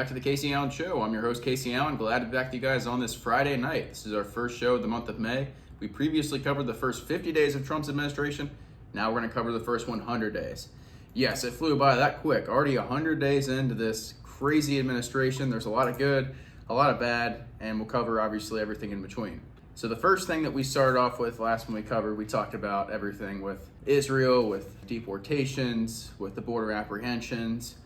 back to the Kacee Allen Show. I'm your host, Kacee Allen. Glad to be back to you guys on this Friday night. This is our first show of the month of May. We previously covered the first 50 days of Trump's administration. Now we're going to cover the first 100 days. Yes, it flew by that quick. Already 100 days into this crazy administration. There's a lot of good, a lot of bad, and we'll cover obviously everything in between. So the first thing that we started off with last when we covered, we talked about everything with Israel, with deportations, with the border apprehensions,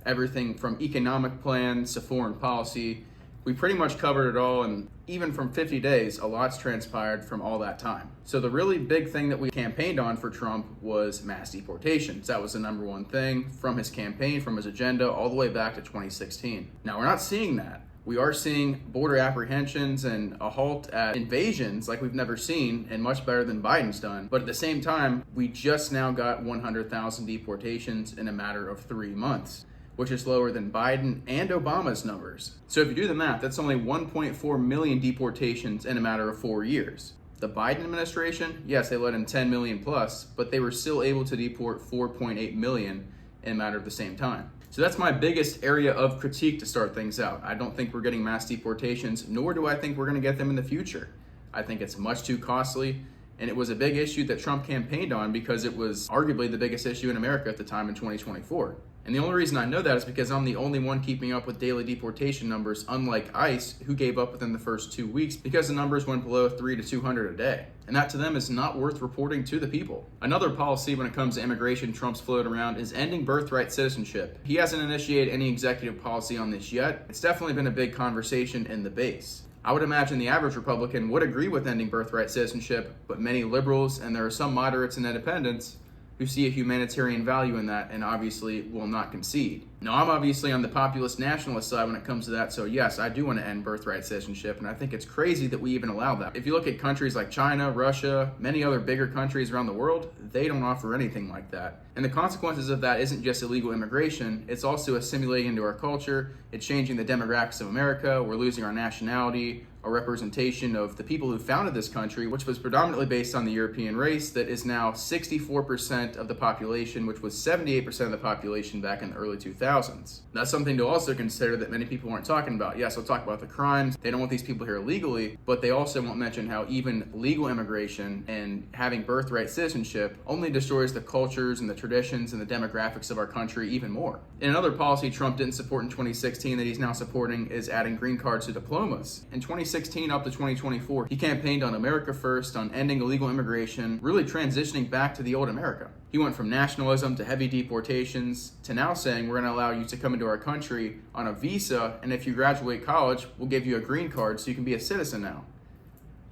everything from economic plans to foreign policy. We pretty much covered it all, and even from 50 days, a lot's transpired from all that time. So the really big thing that we campaigned on for Trump was mass deportations. That was the number one thing from his campaign, from his agenda, all the way back to 2016. Now, we're not seeing that. We are seeing border apprehensions and a halt at invasions like we've never seen, and much better than Biden's done. But at the same time, we just now got 100,000 deportations in a matter of 3 months, which is lower than Biden and Obama's numbers. So if you do the math, that's only 1.4 million deportations in a matter of 4 years. The Biden administration, yes, they let in 10 million plus, but they were still able to deport 4.8 million in a matter of the same time. So that's my biggest area of critique to start things out. I don't think we're getting mass deportations, nor do I think we're going to get them in the future. I think it's much too costly, and it was a big issue that Trump campaigned on because it was arguably the biggest issue in America at the time in 2024. And the only reason I know that is because I'm the only one keeping up with daily deportation numbers, unlike ICE, who gave up within the first 2 weeks because the numbers went below 300 to 200 a day. And that to them is not worth reporting to the people. Another policy when it comes to immigration Trump's floated around is ending birthright citizenship. He hasn't initiated any executive policy on this yet. It's definitely been a big conversation in the base. I would imagine the average Republican would agree with ending birthright citizenship, but many liberals, and there are some moderates and independents, who see a humanitarian value in that and obviously will not concede. Now, I'm obviously on the populist nationalist side when it comes to that, so yes, I do want to end birthright citizenship, and I think it's crazy that we even allow that. If you look at countries like China, Russia, many other bigger countries around the world, they don't offer anything like that. And the consequences of that isn't just illegal immigration, it's also assimilating into our culture, it's changing the demographics of America, we're losing our nationality, our representation of the people who founded this country, which was predominantly based on the European race, that is now 64% of the population, which was 78% of the population back in the early 2000s. That's something to also consider that many people aren't talking about. Yes, they'll talk about the crimes, they don't want these people here legally, but they also won't mention how even legal immigration and having birthright citizenship only destroys the cultures and the traditions and the demographics of our country even more. And another policy Trump didn't support in 2016 that he's now supporting is adding green cards to diplomas. In 2016 up to 2024, he campaigned on America First, on ending illegal immigration, really transitioning back to the old America. He went from nationalism to heavy deportations to now saying we're going to allow you to come into our country on a visa, and if you graduate college, we'll give you a green card so you can be a citizen now.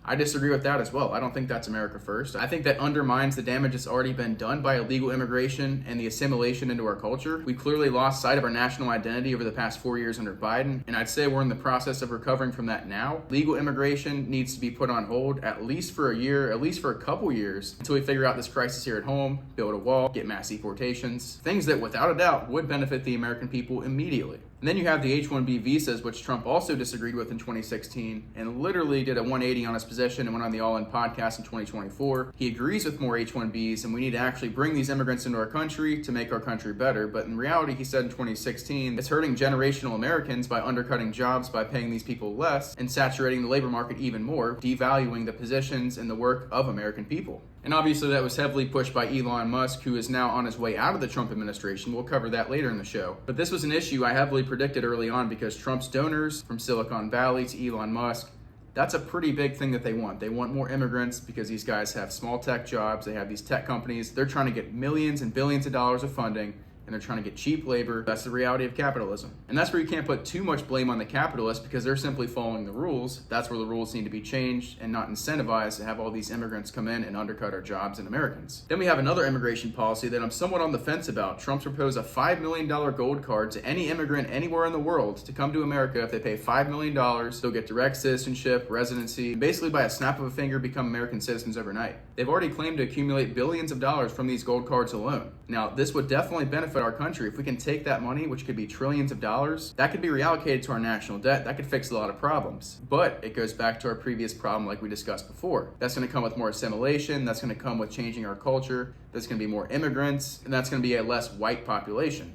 I disagree with that as well. I don't think that's America First. I think that undermines the damage that's already been done by illegal immigration and the assimilation into our culture. We clearly lost sight of our national identity over the past 4 years under Biden, and I'd say we're in the process of recovering from that now. Legal immigration needs to be put on hold at least for a year, at least for a couple years, until we figure out this crisis here at home, build a wall, get mass deportations, things that without a doubt would benefit the American people immediately. And then you have the H-1B visas, which Trump also disagreed with in 2016 and literally did a 180 on his position and went on the All In podcast in 2024. He agrees with more H-1Bs and we need to actually bring these immigrants into our country to make our country better. But in reality, he said in 2016, it's hurting generational Americans by undercutting jobs, by paying these people less and saturating the labor market even more, devaluing the positions and the work of American people. And obviously that was heavily pushed by Elon Musk, who is now on his way out of the Trump administration. We'll cover that later in the show. But this was an issue I heavily predicted early on because Trump's donors from Silicon Valley to Elon Musk, that's a pretty big thing that they want. They want more immigrants because these guys have small tech jobs. They have these tech companies. They're trying to get millions and billions of dollars of funding, and they're trying to get cheap labor. That's the reality of capitalism. And that's where you can't put too much blame on the capitalists because they're simply following the rules. That's where the rules need to be changed and not incentivized to have all these immigrants come in and undercut our jobs and Americans. Then we have another immigration policy that I'm somewhat on the fence about. Trump's proposed a $5 million gold card to any immigrant anywhere in the world to come to America. If they pay $5 million, they'll get direct citizenship, residency, and basically by a snap of a finger become American citizens overnight. They've already claimed to accumulate billions of dollars from these gold cards alone. Now, this would definitely benefit our country. If we can take that money, which could be trillions of dollars, that could be reallocated to our national debt. That could fix a lot of problems. But it goes back to our previous problem like we discussed before. That's going to come with more assimilation. That's going to come with changing our culture. There's going to be more immigrants, and that's going to be a less white population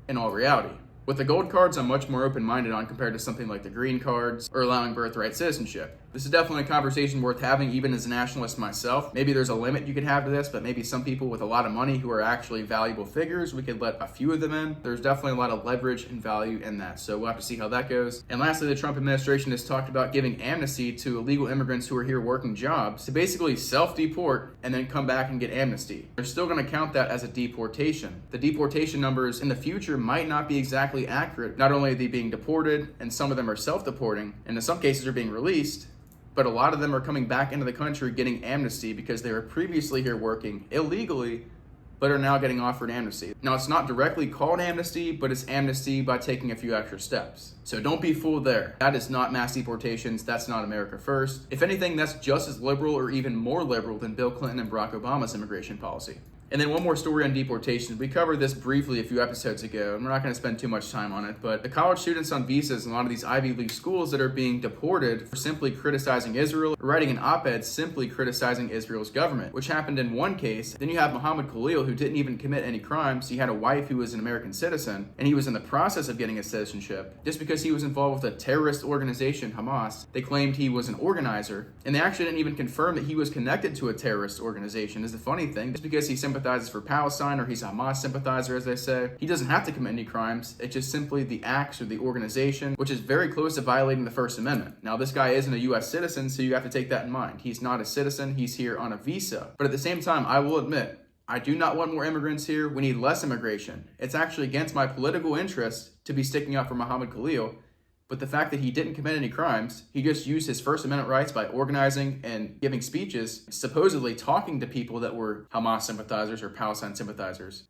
in all reality. With the gold cards, I'm much more open-minded on compared to something like the green cards or allowing birthright citizenship. This is definitely a conversation worth having even as a nationalist myself. Maybe there's a limit you could have to this, but maybe some people with a lot of money who are actually valuable figures, we could let a few of them in. There's definitely a lot of leverage and value in that, so we'll have to see how that goes. And lastly, the Trump administration has talked about giving amnesty to illegal immigrants who are here working jobs to basically self-deport and then come back and get amnesty. They're still going to count that as a deportation. The deportation numbers in the future might not be exactly accurate. Not only are they being deported, and some of them are self-deporting, and in some cases are being released, but a lot of them are coming back into the country getting amnesty because they were previously here working illegally, but are now getting offered amnesty. Now, it's not directly called amnesty, but it's amnesty by taking a few extra steps. So don't be fooled there. That is not mass deportations. That's not America first. If anything, that's just as liberal or even more liberal than Bill Clinton and Barack Obama's immigration policy. And then one more story on deportations. We covered this briefly a few episodes ago, and we're not going to spend too much time on it, but the college students on visas in a lot of these Ivy League schools that are being deported for simply criticizing Israel, or writing an op-ed simply criticizing Israel's government, which happened in one case. Then you have Muhammad Khalil, who didn't even commit any crimes. He had a wife who was an American citizen, and he was in the process of getting a citizenship. Just because he was involved with a terrorist organization, Hamas, they claimed he was an organizer, and they actually didn't even confirm that he was connected to a terrorist organization, is the funny thing. Just because he sympathizes for Palestine, or he's a Hamas sympathizer, as they say, he doesn't have to commit any crimes. It's just simply the acts or the organization, which is very close to violating the First Amendment. Now, this guy isn't a U.S. citizen, so you have to take that in mind. He's not a citizen. He's here on a visa. But at the same time, I will admit, I do not want more immigrants here. We need less immigration. It's actually against my political interest to be sticking up for Muhammad Khalil. But the fact that he didn't commit any crimes, he just used his First Amendment rights by organizing and giving speeches, supposedly talking to people that were Hamas sympathizers or Palestine sympathizers.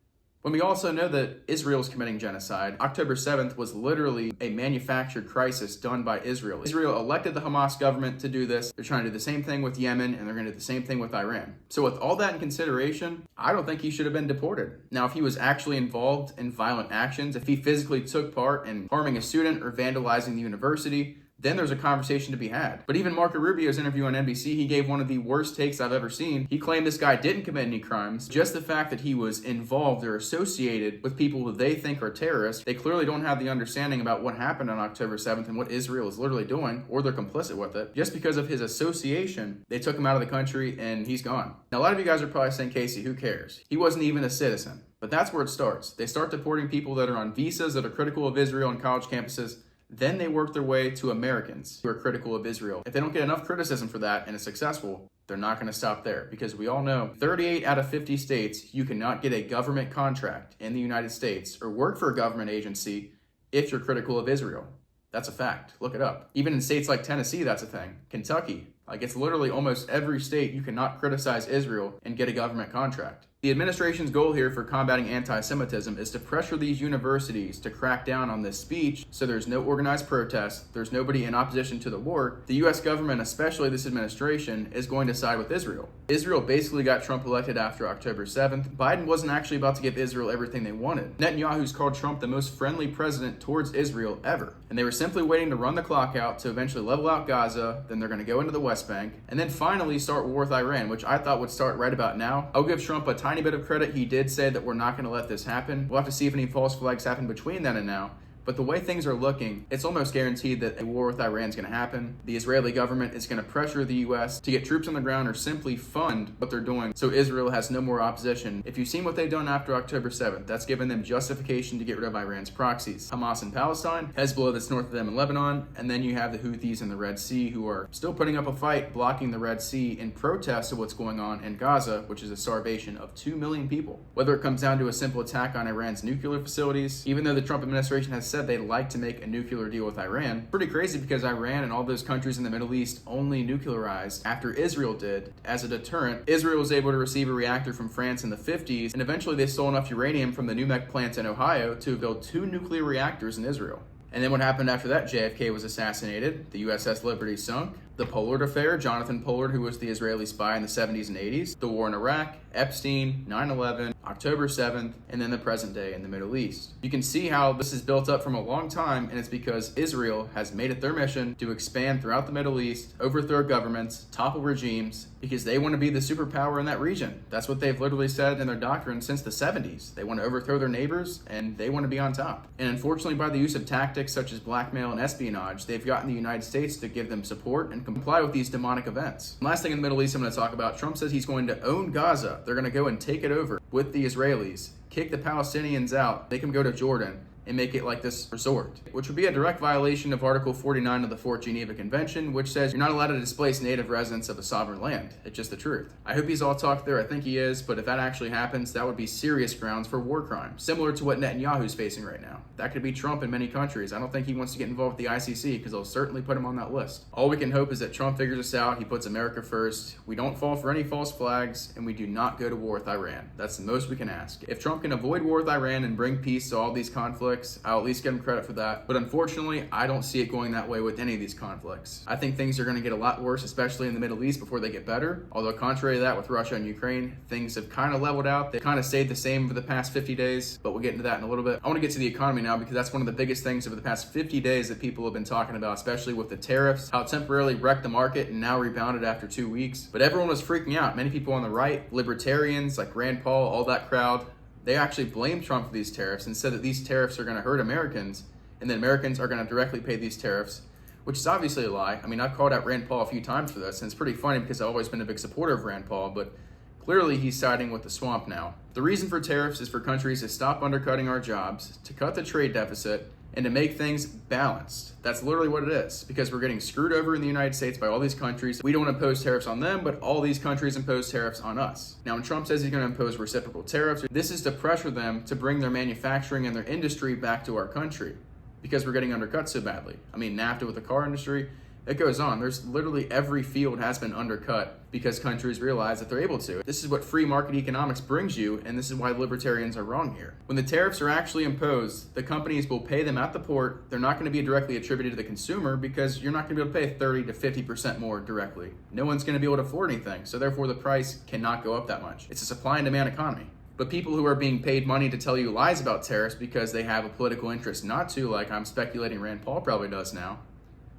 When we also know that Israel's committing genocide, October 7th was literally a manufactured crisis done by Israel. Israel elected the Hamas government to do this. They're trying to do the same thing with Yemen, and they're going to do the same thing with Iran. So with all that in consideration, I don't think he should have been deported. Now, if he was actually involved in violent actions, if he physically took part in harming a student or vandalizing the university, then there's a conversation to be had. But even Marco Rubio's interview on NBC, he gave one of the worst takes I've ever seen. He claimed this guy didn't commit any crimes. Just the fact that he was involved or associated with people who they think are terrorists, they clearly don't have the understanding about what happened on October 7th and what Israel is literally doing, or they're complicit with it. Just because of his association, they took him out of the country and he's gone. Now, a lot of you guys are probably saying, Kacee, who cares? He wasn't even a citizen. But that's where it starts. They start deporting people that are on visas that are critical of Israel on college campuses. Then they work their way to Americans who are critical of Israel. If they don't get enough criticism for that and it's successful, they're not going to stop there, because we all know 38 out of 50 states, you cannot get a government contract in the United States or work for a government agency if you're critical of Israel. That's a fact. Look it up. Even in states like Tennessee, that's a thing. Kentucky, it's literally almost every state you cannot criticize Israel and get a government contract. The administration's goal here for combating anti-Semitism is to pressure these universities to crack down on this speech so there's no organized protest, there's nobody in opposition to the war. The U.S. government, especially this administration, is going to side with Israel. Israel basically got Trump elected after October 7th. Biden wasn't actually about to give Israel everything they wanted. Netanyahu's called Trump the most friendly president towards Israel ever. And they were simply waiting to run the clock out to eventually level out Gaza, then they're going to go into the West Bank, and then finally start war with Iran, which I thought would start right about now. I'll give Trump a tiny bit of credit. He did say that we're not going to let this happen. We'll have to see if any false flags happen between then and now. But the way things are looking, it's almost guaranteed that a war with Iran is going to happen. The Israeli government is going to pressure the U.S. to get troops on the ground or simply fund what they're doing so Israel has no more opposition. If you've seen what they've done after October 7th, that's given them justification to get rid of Iran's proxies. Hamas in Palestine, Hezbollah that's north of them in Lebanon, and then you have the Houthis in the Red Sea who are still putting up a fight, blocking the Red Sea in protest of what's going on in Gaza, which is a starvation of 2 million people. Whether it comes down to a simple attack on Iran's nuclear facilities, even though the Trump administration has said they'd like to make a nuclear deal with Iran. Pretty crazy, because Iran and all those countries in the Middle East only nuclearized after Israel did. As a deterrent, Israel was able to receive a reactor from France in the 50s, and eventually they stole enough uranium from the NUMEC plant in Ohio to build 2 nuclear reactors in Israel. And then what happened after that? JFK was assassinated, the USS Liberty sunk, The Pollard affair, Jonathan Pollard, who was the Israeli spy in the 70s and 80s, the war in Iraq, Epstein, 9/11, October 7th, and then the present day in the Middle East. You can see how this is built up from a long time, and it's because Israel has made it their mission to expand throughout the Middle East, overthrow governments, topple regimes, because they want to be the superpower in that region. That's what they've literally said in their doctrine since the 70s. They want to overthrow their neighbors, and they want to be on top. And unfortunately, by the use of tactics such as blackmail and espionage, they've gotten the United States to give them support and comply with these demonic events. And last thing in the Middle East I'm going to talk about, Trump says he's going to own Gaza. They're going to go and take it over with the Israelis, kick the Palestinians out, make them go to Jordan, and make it like this resort, which would be a direct violation of Article 49 of the Fourth Geneva Convention, which says you're not allowed to displace native residents of a sovereign land. It's just the truth. I hope he's all talked there. I think he is, but if that actually happens, that would be serious grounds for war crime, similar to what Netanyahu's facing right now. That could be Trump in many countries. I don't think he wants to get involved with the ICC because they'll certainly put him on that list. All we can hope is that Trump figures this out. He puts America first. We don't fall for any false flags, and we do not go to war with Iran. That's the most we can ask. If Trump can avoid war with Iran and bring peace to all these conflicts, I'll at least give him credit for that. But unfortunately, I don't see it going that way with any of these conflicts. I think things are going to get a lot worse, especially in the Middle East, before they get better. Although contrary to that, with Russia and Ukraine, things have kind of leveled out. They kind of stayed the same for the past 50 days, but we'll get into that in a little bit. I want to get to the economy now because that's one of the biggest things over the past 50 days that people have been talking about, especially with the tariffs, how it temporarily wrecked the market and now rebounded after 2 weeks. But everyone was freaking out. Many people on the right, libertarians like Rand Paul, all that crowd, they actually blamed Trump for these tariffs and said that these tariffs are going to hurt Americans and then Americans are going to directly pay these tariffs, which is obviously a lie. I mean, I've called out Rand Paul a few times for this, and it's pretty funny because I've always been a big supporter of Rand Paul, but clearly he's siding with the swamp now. The reason for tariffs is for countries to stop undercutting our jobs, to cut the trade deficit, and to make things balanced. That's literally what it is, because we're getting screwed over in the United States by all these countries. We don't impose tariffs on them, but all these countries impose tariffs on us. Now, when Trump says he's going to impose reciprocal tariffs, this is to pressure them to bring their manufacturing and their industry back to our country, because we're getting undercut so badly. I mean, NAFTA with the car industry, it goes on. There's literally every field has been undercut because countries realize that they're able to. This is what free market economics brings you, and this is why libertarians are wrong here. When the tariffs are actually imposed, the companies will pay them at the port. They're not going to be directly attributed to the consumer because you're not going to be able to pay 30 to 50% more directly. No one's going to be able to afford anything, so therefore the price cannot go up that much. It's a supply and demand economy. But people who are being paid money to tell you lies about tariffs because they have a political interest not to, like I'm speculating Rand Paul probably does now,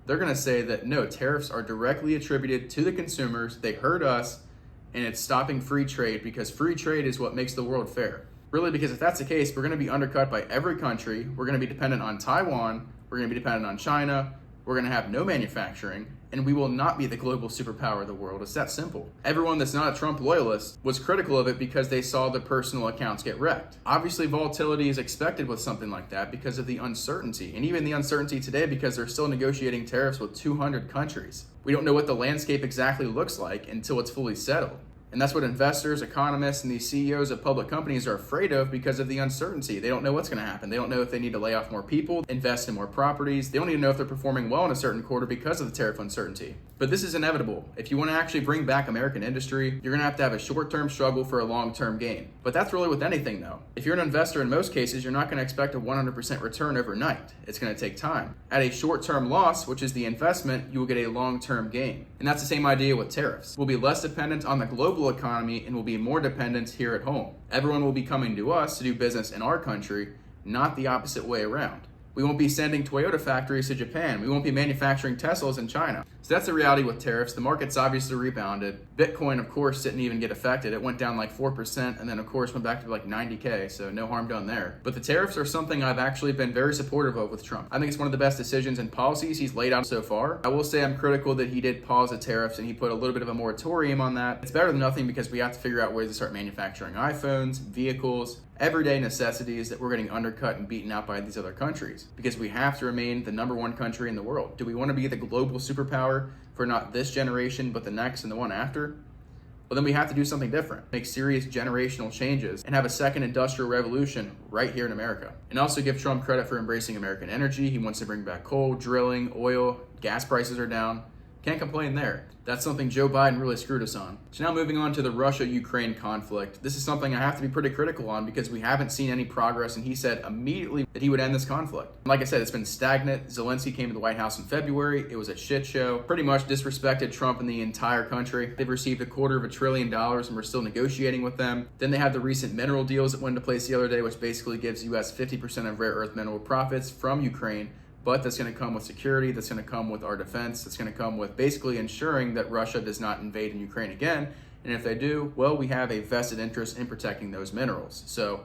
they're going to say that no, tariffs are directly attributed to the consumers, they hurt us, and it's stopping free trade because free trade is what makes the world fair. Really, because if that's the case, we're going to be undercut by every country, we're going to be dependent on Taiwan, we're going to be dependent on China, we're going to have no manufacturing, and we will not be the global superpower of the world. It's that simple. Everyone that's not a Trump loyalist was critical of it because they saw their personal accounts get wrecked. Obviously, volatility is expected with something like that because of the uncertainty, and even the uncertainty today because they're still negotiating tariffs with 200 countries. We don't know what the landscape exactly looks like until it's fully settled. And that's what investors, economists, and these CEOs of public companies are afraid of because of the uncertainty. They don't know what's going to happen. They don't know if they need to lay off more people, invest in more properties. They don't even know if they're performing well in a certain quarter because of the tariff uncertainty. But this is inevitable. If you want to actually bring back American industry, you're going to have a short-term struggle for a long-term gain. But that's really with anything, though. If you're an investor, in most cases, you're not going to expect a 100% return overnight. It's going to take time. At a short-term loss, which is the investment, you will get a long-term gain. And that's the same idea with tariffs. We'll be less dependent on the global economy and will be more dependent here at home. Everyone will be coming to us to do business in our country, not the opposite way around. We won't be sending Toyota factories to Japan. We won't be manufacturing Teslas in China. So that's the reality with tariffs. The market's obviously rebounded. Bitcoin, of course, didn't even get affected. It went down like 4% and then, of course, went back to like 90K, so no harm done there. But the tariffs are something I've actually been very supportive of with Trump. I think it's one of the best decisions and policies he's laid out so far. I will say I'm critical that he did pause the tariffs and he put a little bit of a moratorium on that. It's better than nothing because we have to figure out ways to start manufacturing iPhones, vehicles, everyday necessities that we're getting undercut and beaten out by these other countries because we have to remain the number one country in the world. Do we want to be the global superpower for not this generation but the next and the one after? Well, then we have to do something different, make serious generational changes, and have a second industrial revolution right here in America. And also give Trump credit for embracing American energy. He wants to bring back coal, drilling, oil, gas prices are down. Can't complain there. That's something Joe Biden really screwed us on. So now moving on to the Russia-Ukraine conflict. This is something I have to be pretty critical on because we haven't seen any progress, and he said immediately that he would end this conflict. Like I said, it's been stagnant. Zelensky came to the White House in February. It was a shit show. Pretty much disrespected Trump and the entire country. They've received $250 billion and we're still negotiating with them. Then they have the recent mineral deals that went into place the other day, which basically gives US 50% of rare earth mineral profits from Ukraine. But that's going to come with security, that's going to come with our defense, that's going to come with basically ensuring that Russia does not invade in Ukraine again. And if they do, well, we have a vested interest in protecting those minerals. So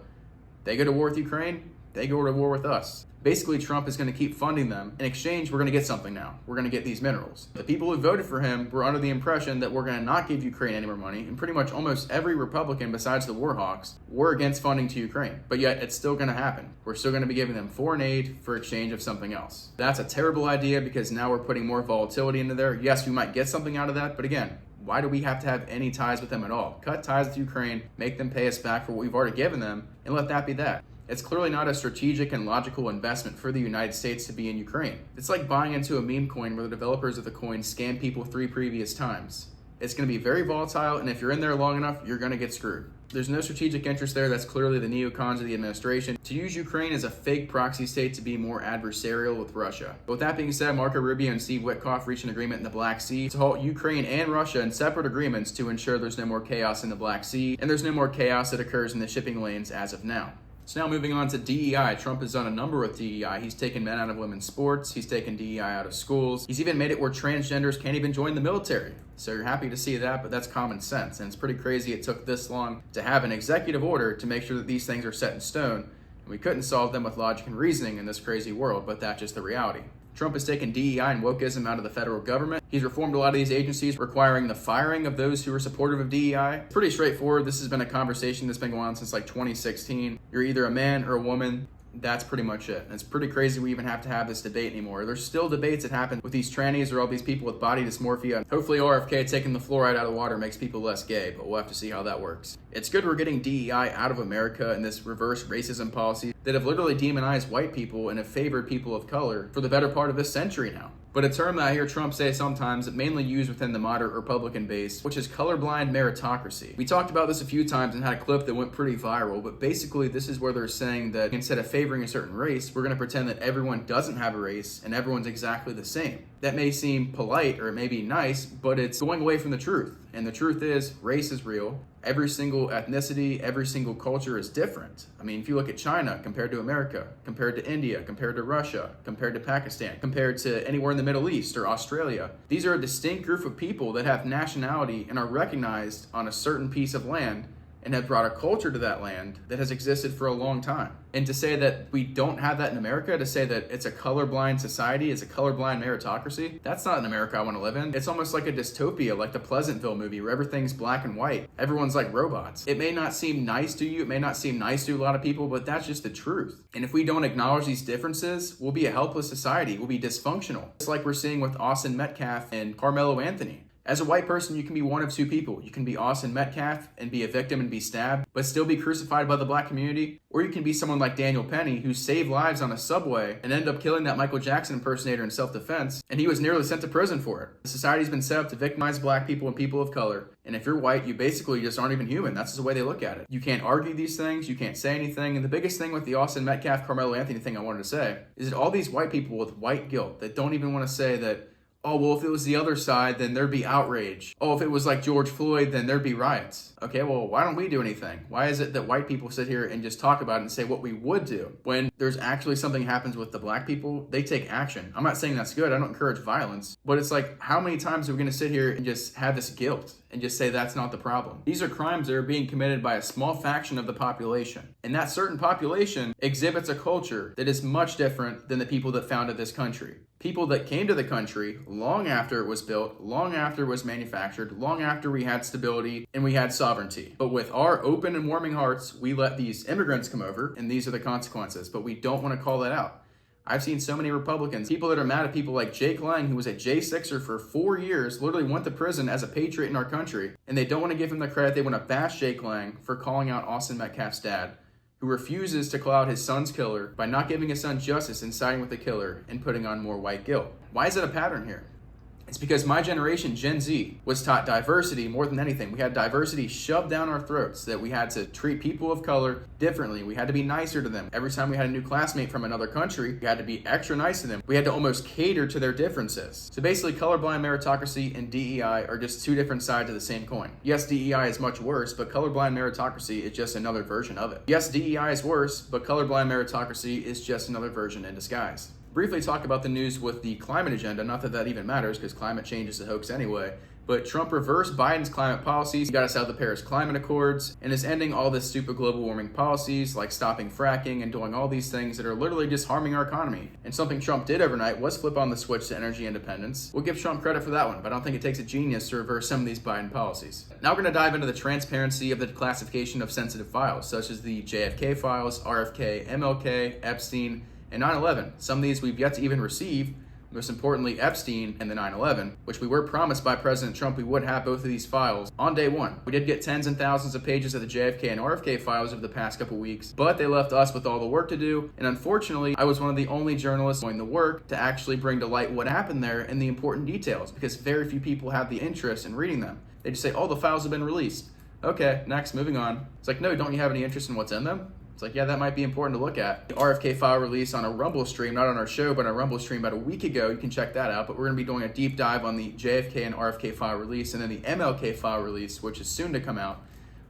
they go to war with Ukraine, they go to war with us. Basically, Trump is going to keep funding them. In exchange, we're going to get something now. We're going to get these minerals. The people who voted for him were under the impression that we're going to not give Ukraine any more money, and pretty much almost every Republican besides the Warhawks were against funding to Ukraine. But yet, it's still going to happen. We're still going to be giving them foreign aid for exchange of something else. That's a terrible idea because now we're putting more volatility into there. Yes, we might get something out of that, but again, why do we have to have any ties with them at all? Cut ties with Ukraine, make them pay us back for what we've already given them, and let that be that. It's clearly not a strategic and logical investment for the United States to be in Ukraine. It's like buying into a meme coin where the developers of the coin scammed people 3 previous times. It's going to be very volatile, and if you're in there long enough, you're going to get screwed. There's no strategic interest there. That's clearly the neocons of the administration to use Ukraine as a fake proxy state to be more adversarial with Russia. But with that being said, Marco Rubio and Steve Witkoff reached an agreement in the Black Sea to halt Ukraine and Russia in separate agreements to ensure there's no more chaos in the Black Sea, and there's no more chaos that occurs in the shipping lanes as of now. So now moving on to DEI. Trump has done a number with DEI. He's taken men out of women's sports. He's taken DEI out of schools. He's even made it where transgenders can't even join the military. So you're happy to see that, but that's common sense. And it's pretty crazy it took this long to have an executive order to make sure that these things are set in stone. And we couldn't solve them with logic and reasoning in this crazy world, but that's just the reality. Trump has taken DEI and wokeism out of the federal government. He's reformed a lot of these agencies, requiring the firing of those who are supportive of DEI. It's pretty straightforward. This has been a conversation that's been going on since like 2016. You're either a man or a woman. That's pretty much it. And it's pretty crazy we even have to have this debate anymore. There's still debates that happen with these trannies or all these people with body dysmorphia. Hopefully RFK taking the fluoride out of the water makes people less gay, but we'll have to see how that works. It's good we're getting DEI out of America and this reverse racism policy that have literally demonized white people and have favored people of color for the better part of this century now. But a term that I hear Trump say sometimes, mainly used within the moderate Republican base, which is colorblind meritocracy. We talked about this a few times and had a clip that went pretty viral, but basically this is where they're saying that instead of favoring a certain race, we're going to pretend that everyone doesn't have a race and everyone's exactly the same. That may seem polite or it may be nice, but it's going away from the truth. And the truth is, race is real. Every single ethnicity, every single culture is different. I mean, if you look at China compared to America, compared to India, compared to Russia, compared to Pakistan, compared to anywhere in the Middle East or Australia, these are a distinct group of people that have nationality and are recognized on a certain piece of land and have brought a culture to that land that has existed for a long time. And to say that we don't have that in America, to say that it's a colorblind society, it's a colorblind meritocracy, that's not an America I want to live in. It's almost like a dystopia, like the Pleasantville movie, where everything's black and white. Everyone's like robots. It may not seem nice to you, it may not seem nice to a lot of people, but that's just the truth. And if we don't acknowledge these differences, we'll be a helpless society. We'll be dysfunctional. It's like we're seeing with Austin Metcalf and Carmelo Anthony. As a white person, you can be one of two people. You can be Austin Metcalf and be a victim and be stabbed, but still be crucified by the black community. Or you can be someone like Daniel Penny, who saved lives on a subway and ended up killing that Michael Jackson impersonator in self-defense, and he was nearly sent to prison for it. The society's been set up to victimize black people and people of color. And if you're white, you basically just aren't even human. That's just the way they look at it. You can't argue these things. You can't say anything. And the biggest thing with the Austin Metcalf, Carmelo Anthony thing I wanted to say is that all these white people with white guilt that don't even want to say that, oh, well, if it was the other side, then there'd be outrage. Oh, if it was like George Floyd, then there'd be riots. Okay, well, why don't we do anything? Why is it that white people sit here and just talk about it and say what we would do? When there's actually something happens with the black people, they take action. I'm not saying that's good. I don't encourage violence. But it's like, how many times are we going to sit here and just have this guilt and just say that's not the problem? These are crimes that are being committed by a small faction of the population. And that certain population exhibits a culture that is much different than the people that founded this country. People that came to the country long after it was built, long after it was manufactured, long after we had stability and we had sovereignty. But with our open and warming hearts, we let these immigrants come over, and these are the consequences. But we don't want to call that out. I've seen so many Republicans, people that are mad at people like Jake Lang, who was a J6er for 4 years, literally went to prison as a patriot in our country, and they don't want to give him the credit. They want to bash Jake Lang for calling out Austin Metcalf's dad, who refuses to call out his son's killer by not giving his son justice and siding with the killer and putting on more white guilt. Why is it a pattern here? It's because my generation, Gen Z, was taught diversity more than anything. We had diversity shoved down our throats, that we had to treat people of color differently. We had to be nicer to them. Every time we had a new classmate from another country, we had to be extra nice to them. We had to almost cater to their differences. So basically, colorblind meritocracy and DEI are just two different sides of the same coin. Yes, DEI is much worse, but colorblind meritocracy is just another version of it. Yes, DEI is worse, but colorblind meritocracy is just another version in disguise. Briefly talk about the news with the climate agenda. Not that that even matters, because climate change is a hoax anyway. But Trump reversed Biden's climate policies. He got us out of the Paris Climate Accords and is ending all this stupid global warming policies like stopping fracking and doing all these things that are literally just harming our economy. And something Trump did overnight was flip on the switch to energy independence. We'll give Trump credit for that one, but I don't think it takes a genius to reverse some of these Biden policies. Now we're going to dive into the transparency of the declassification of sensitive files, such as the JFK files, RFK, MLK, Epstein, and 9/11. Some of these we've yet to even receive, most importantly Epstein and the 9/11, which we were promised by President Trump we would have both of these files on day one. We did get tens and thousands of pages of the JFK and RFK files over the past couple weeks, but they left us with all the work to do, and unfortunately I was one of the only journalists doing the work to actually bring to light what happened there and the important details, because very few people have the interest in reading them. They just say, oh, the files have been released. Okay, next, moving on. It's like, no, don't you have any interest in what's in them? It's like, yeah, that might be important to look at. The RFK file release on a Rumble stream, not on our show, but on a Rumble stream about a week ago. You can check that out. But we're going to be doing a deep dive on the JFK and RFK file release, and then the MLK file release, which is soon to come out.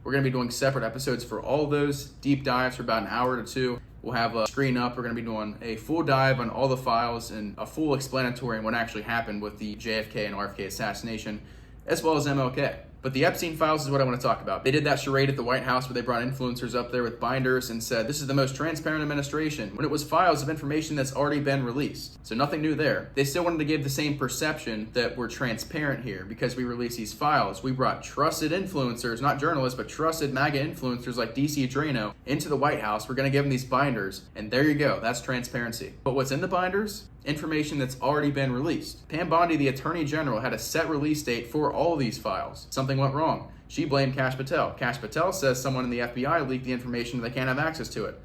We're going to be doing separate episodes for all of those deep dives for about an hour to two. We'll have a screen up. We're going to be doing a full dive on all the files and a full explanatory on what actually happened with the JFK and RFK assassination, as well as MLK. But the Epstein files is what I want to talk about. They did that charade at the White House where they brought influencers up there with binders and said, this is the most transparent administration, when it was files of information that's already been released. So nothing new there. They still wanted to give the same perception that we're transparent here because we release these files. We brought trusted influencers, not journalists, but trusted MAGA influencers like DC Drano into the White House. We're going to give them these binders, and there you go. That's transparency. But what's in the binders? Information that's already been released. Pam Bondi, the Attorney General, had a set release date for all of these files. Something went wrong. She blamed Kash Patel. Kash Patel says someone in the FBI leaked the information and they can't have access to it.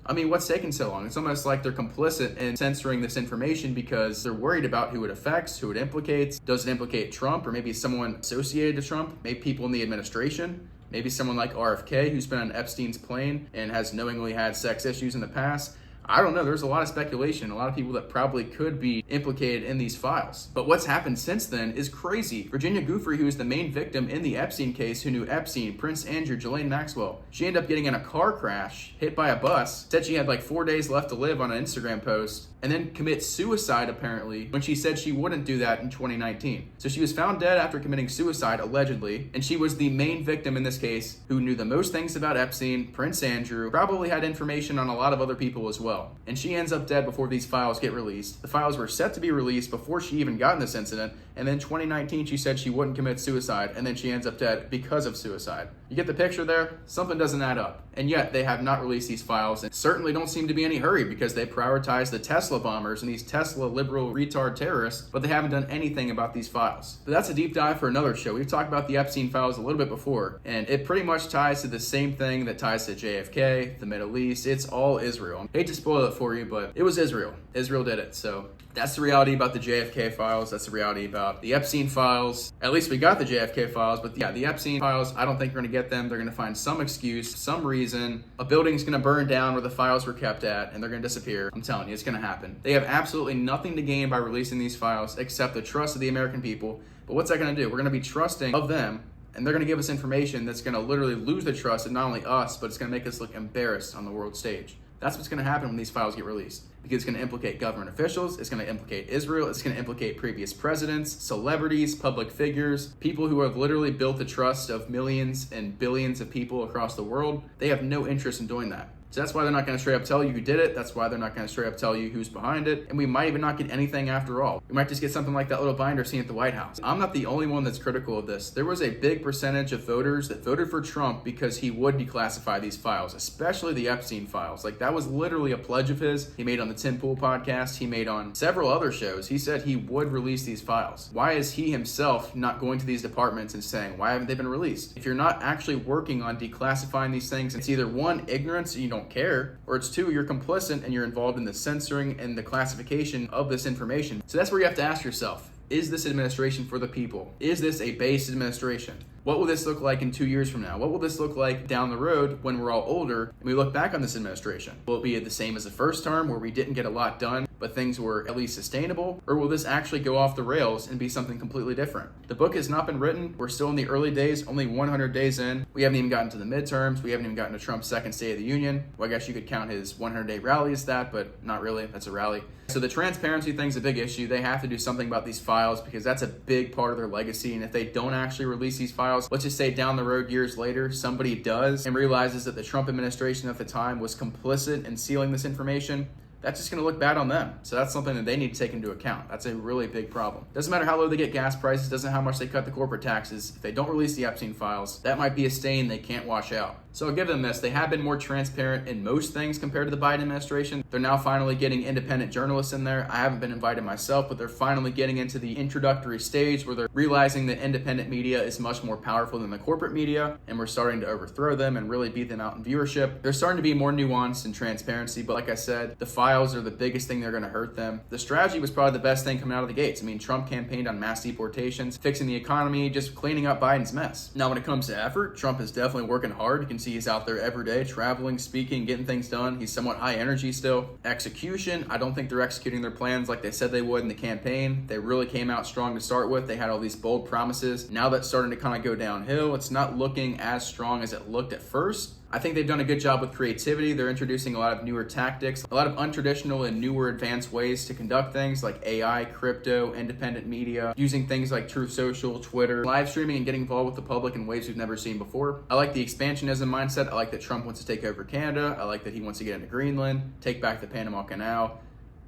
I mean, what's taking so long? It's almost like they're complicit in censoring this information because they're worried about who it affects, who it implicates. Does it implicate Trump or maybe someone associated to Trump? Maybe people in the administration? Maybe someone like RFK who's been on Epstein's plane and has knowingly had sex issues in the past? I don't know. There's a lot of speculation, a lot of people that probably could be implicated in these files. But what's happened since then is crazy. Virginia Giuffre, who is the main victim in the Epstein case, who knew Epstein, Prince Andrew, Ghislaine Maxwell, she ended up getting in a car crash, hit by a bus, said she had like 4 days left to live on an Instagram post, and then commit suicide apparently when she said she wouldn't do that in 2019. So she was found dead after committing suicide, allegedly, and she was the main victim in this case who knew the most things about Epstein, Prince Andrew, probably had information on a lot of other people as well. And she ends up dead before these files get released. The files were set to be released before she even got in this incident, and then 2019 she said she wouldn't commit suicide, and then she ends up dead because of suicide. You get the picture there? Something doesn't add up. And yet they have not released these files, and certainly don't seem to be any hurry because they prioritize the Tesla bombers and these Tesla liberal retard terrorists, but they haven't done anything about these files. But that's a deep dive for another show. We've talked about the Epstein files a little bit before, and it pretty much ties to the same thing that ties to JFK, the Middle East. It's all Israel. I hate to spoil it for you, but it was Israel. Israel did it. So that's the reality about the JFK files. That's the reality about the Epstein files. At least we got the JFK files, but yeah, the Epstein files, I don't think we're going to get them. They're going to find some excuse, some reason. A building's going to burn down where the files were kept at, and they're going to disappear. I'm telling you, it's going to happen. They have absolutely nothing to gain by releasing these files except the trust of the American people. But what's that going to do? We're going to be trusting of them, and they're going to give us information that's going to literally lose the trust of not only us, but it's going to make us look embarrassed on the world stage. That's what's going to happen when these files get released, because it's going to implicate government officials, it's going to implicate Israel, it's going to implicate previous presidents, celebrities, public figures, people who have literally built the trust of millions and billions of people across the world. They have no interest in doing that. So that's why they're not going to straight up tell you who did it. That's why they're not going to straight up tell you who's behind it. And we might even not get anything after all. We might just get something like that little binder seen at the White House. I'm not the only one that's critical of this. There was a big percentage of voters that voted for Trump because he would declassify these files, especially the Epstein files. Like, that was literally a pledge of his. He made on the Tim Pool podcast. He made on several other shows. He said he would release these files. Why is he himself not going to these departments and saying, why haven't they been released? If you're not actually working on declassifying these things, it's either one, ignorance, you don't don't care, or it's two, you're complicit and you're involved in the censoring and the classification of this information. So that's where you have to ask yourself, is this administration for the people? Is this a base administration? What will this look like in 2 years from now? What will this look like down the road when we're all older and we look back on this administration? Will it be the same as the first term where we didn't get a lot done, but things were at least sustainable? Or will this actually go off the rails and be something completely different? The book has not been written. We're still in the early days, only 100 days in. We haven't even gotten to the midterms. We haven't even gotten to Trump's second State of the Union. Well, I guess you could count his 100-day rally as that, but not really. That's a rally. So the transparency thing's a big issue. They have to do something about these files because that's a big part of their legacy. And if they don't actually release these files, let's just say down the road, years later, somebody does and realizes that the Trump administration at the time was complicit in sealing this information, that's just going to look bad on them. So that's something that they need to take into account. That's a really big problem. Doesn't matter how low they get gas prices, doesn't matter how much they cut the corporate taxes. If they don't release the Epstein files, that might be a stain they can't wash out. So I'll give them this. They have been more transparent in most things compared to the Biden administration. They're now finally getting independent journalists in there. I haven't been invited myself, but they're finally getting into the introductory stage where they're realizing that independent media is much more powerful than the corporate media, and we're starting to overthrow them and really beat them out in viewership. They're starting to be more nuanced and transparency, but like I said, the files are the biggest thing they're going to hurt them. The strategy was probably the best thing coming out of the gates. I mean, Trump campaigned on mass deportations, fixing the economy, just cleaning up Biden's mess. Now, when it comes to effort, Trump is definitely working hard. You can see he's out there every day, traveling, speaking, getting things done. He's somewhat high energy still. Execution, I don't think they're executing their plans like they said they would in the campaign. They really came out strong to start with. They had all these bold promises. Now that's starting to kind of go downhill. It's not looking as strong as it looked at first. I think they've done a good job with creativity. They're introducing a lot of newer tactics, a lot of untraditional and newer advanced ways to conduct things like AI, crypto, independent media, using things like Truth Social, Twitter, live streaming, and getting involved with the public in ways we've never seen before. I like the expansionism mindset. I like that Trump wants to take over Canada. I like that he wants to get into Greenland, take back the Panama Canal.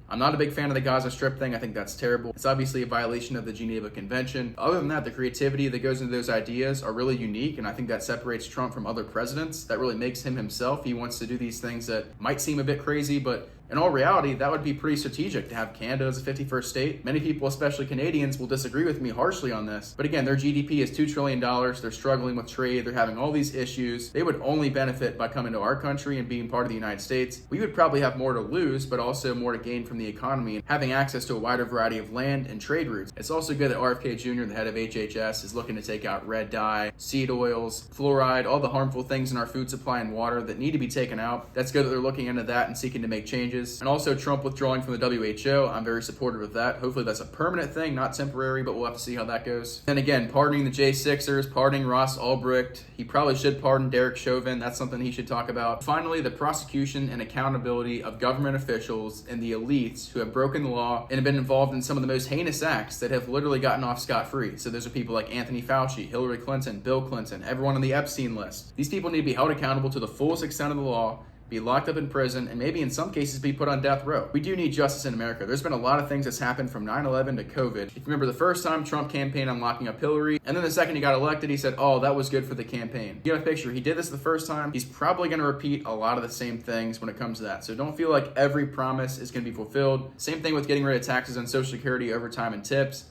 I'm not a big fan of the Gaza Strip thing. I think that's terrible. It's obviously a violation of the Geneva Convention. Other than that, the creativity that goes into those ideas are really unique, and I think that separates Trump from other presidents. That really makes him himself. He wants to do these things that might seem a bit crazy, but in all reality, that would be pretty strategic to have Canada as a 51st state. Many people, especially Canadians, will disagree with me harshly on this. But again, their GDP is $2 trillion. They're struggling with trade. They're having all these issues. They would only benefit by coming to our country and being part of the United States. We would probably have more to lose, but also more to gain from the economy and having access to a wider variety of land and trade routes. It's also good that RFK Jr., the head of HHS, is looking to take out red dye, seed oils, fluoride, all the harmful things in our food supply and water that need to be taken out. That's good that they're looking into that and seeking to make changes. And also Trump withdrawing from the WHO. I'm very supportive of that. Hopefully that's a permanent thing, not temporary, but we'll have to see how that goes. Then again, pardoning the J6ers, pardoning Ross Ulbricht. He probably should pardon Derek Chauvin. That's something he should talk about. Finally, the prosecution and accountability of government officials and the elites who have broken the law and have been involved in some of the most heinous acts that have literally gotten off scot-free. So those are people like Anthony Fauci, Hillary Clinton, Bill Clinton, everyone on the Epstein list. These people need to be held accountable to the fullest extent of the law, be locked up in prison, and maybe in some cases be put on death row. We do need justice in America. There's been a lot of things that's happened from 9/11 to COVID. If you remember the first time Trump campaigned on locking up Hillary, and then the second he got elected, he said, oh, that was good for the campaign. You got a picture. He did this the first time. He's probably going to repeat a lot of the same things when it comes to that. So don't feel like every promise is going to be fulfilled. Same thing with getting rid of taxes on Social Security, overtime, and tips.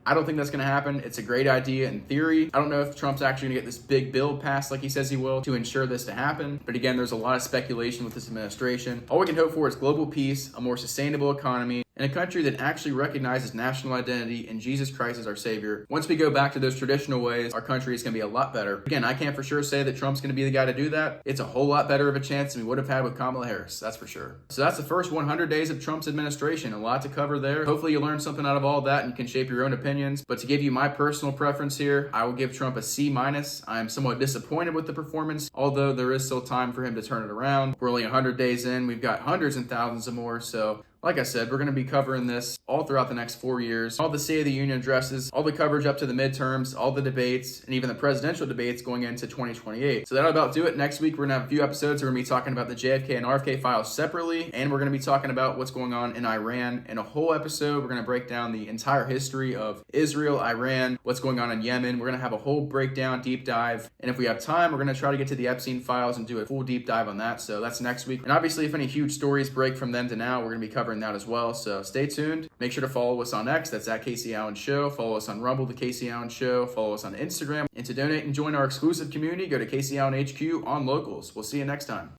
I don't think that's going to happen. It's a great idea in theory. I don't know if Trump's actually going to get this big bill passed like he says he will to ensure this to happen. But again, there's a lot of speculation with this administration. All we can hope for is global peace, a more sustainable economy, and a country that actually recognizes national identity and Jesus Christ as our Savior. Once we go back to those traditional ways, our country is going to be a lot better. Again, I can't for sure say that Trump's going to be the guy to do that. It's a whole lot better of a chance than we would have had with Kamala Harris, that's for sure. So that's the first 100 days of Trump's administration. A lot to cover there. Hopefully you learned something out of all that and you can shape your own opinions. But to give you my personal preference here, I will give Trump a C-. I am somewhat disappointed with the performance, although there is still time for him to turn it around. We're only 100 days in. We've got hundreds and thousands of more, so like I said, we're going to be covering this all throughout the next 4 years. All the State of the Union addresses, all the coverage up to the midterms, all the debates, and even the presidential debates going into 2028. So that'll about do it. Next week, we're going to have a few episodes. We're going to be talking about the JFK and RFK files separately, and we're going to be talking about what's going on in Iran. In a whole episode, we're going to break down the entire history of Israel, Iran, what's going on in Yemen. We're going to have a whole breakdown, deep dive. And if we have time, we're going to try to get to the Epstein files and do a full deep dive on that. So that's next week. And obviously, if any huge stories break from then to now, we're going to be covering that as well. So stay tuned. Make sure to follow us on X. That's at Kacee Allen Show. Follow us on Rumble, The Kacee Allen Show. Follow us on Instagram. And to donate and join our exclusive community, go to Kacee Allen HQ on Locals. We'll see you next time.